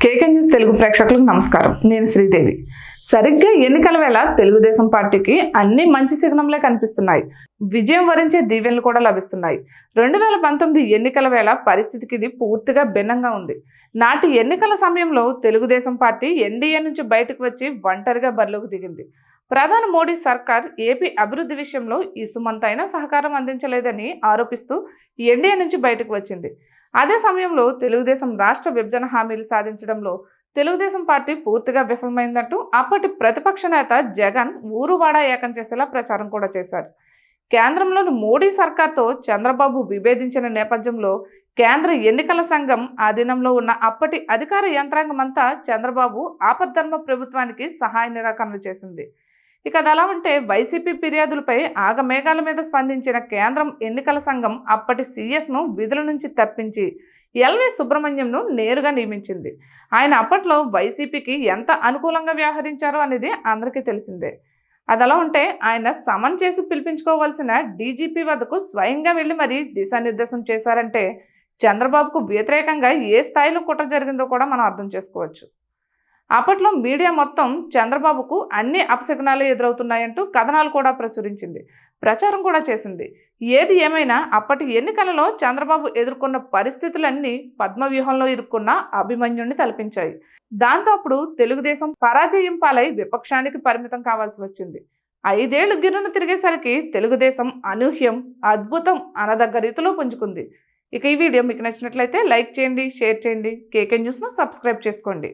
కేకే news Telugu ప్రేక్షకులకు నమస్కారం. నేను శ్రీదేవి. సరిగ్గా ఎన్నికల వేళ తెలుగుదేశం పార్టీకి అన్ని మంచి సిగ్నమ్లే కనిపిస్తున్నాయి. విజయం వరించే దీవెనలు కూడా లభిస్తున్నాయి. 2019 ఎన్నికల వేళ పరిస్థితికి ఇది పూర్తిగా భిన్నంగా ఉంది. నాటి ఎన్నికల సమయంలో తెలుగుదేశం పార్టీ ఎన్డీఏ నుంచి బయటకు వచ్చి ఒంటరిగా బరిలోకి దిగింది. ప్రధాని మోడీ సర్కార్ ఏపీ అభివృద్ధి విషయంలో ఇసుమంతైనా సహకారం అందించలేదని ఆరోపిస్తూ ఎన్డీఏ నుంచి బయటకు వచ్చింది. అదే సమయంలో తెలుగుదేశం రాష్ట్ర విభజన హామీలు సాధించడంలో తెలుగుదేశం పార్టీ పూర్తిగా విఫలమైందంటూ అప్పటి ప్రతిపక్ష నేత జగన్ ఊరువాడా ఏకం చేసేలా ప్రచారం కూడా చేశారు. కేంద్రంలోని మోడీ సర్కార్తో చంద్రబాబు విభేదించిన నేపథ్యంలో కేంద్ర ఎన్నికల సంఘం ఆధీనంలో ఉన్న అప్పటి అధికార యంత్రాంగం అంతా చంద్రబాబు ఆపద్ధర్మ ప్రభుత్వానికి సహాయ నిరాకరణ చేసింది. ఇక అది అలా ఉంటే వైసీపీ ఫిర్యాదులపై ఆగమేఘాల మీద స్పందించిన కేంద్రం ఎన్నికల సంఘం అప్పటి సీఎస్ను విధుల నుంచి తప్పించి ఎల్వి సుబ్రహ్మణ్యంను నేరుగా నియమించింది. ఆయన అప్పట్లో వైసీపీకి ఎంత అనుకూలంగా వ్యవహరించారో అనేది అందరికీ తెలిసిందే. అది అలా ఉంటే ఆయన సమన్ చేసి పిలిపించుకోవాల్సిన డీజీపీ వద్దకు స్వయంగా వెళ్ళి మరీ దిశానిర్దేశం చేశారంటే చంద్రబాబుకు వ్యతిరేకంగా ఏ స్థాయిలో కుట్ర జరిగిందో కూడా మనం అర్థం చేసుకోవచ్చు. అప్పట్లో మీడియా మొత్తం చంద్రబాబుకు అన్ని అపశకునాలే ఎదురవుతున్నాయంటూ కథనాలు కూడా ప్రచురించింది, ప్రచారం కూడా చేసింది. ఏది ఏమైనా అప్పటి ఎన్నికలలో చంద్రబాబు ఎదుర్కొన్న పరిస్థితులన్నీ పద్మవ్యూహంలో ఇరుక్కున్న అభిమన్యుణ్ణి తలపించాయి. దాంతో అప్పుడు తెలుగుదేశం పరాజయం పాలై విపక్షానికి పరిమితం కావాల్సి వచ్చింది. 5 ఏళ్లు గిర్రును తిరిగేసరికి తెలుగుదేశం అనూహ్యం, అద్భుతం అనదగ్గ రీతిలో పుంజుకుంది. ఇక ఈ వీడియో మీకు నచ్చినట్లయితే లైక్ చేయండి, షేర్ చేయండి, కేకే న్యూస్ను సబ్స్క్రైబ్ చేసుకోండి.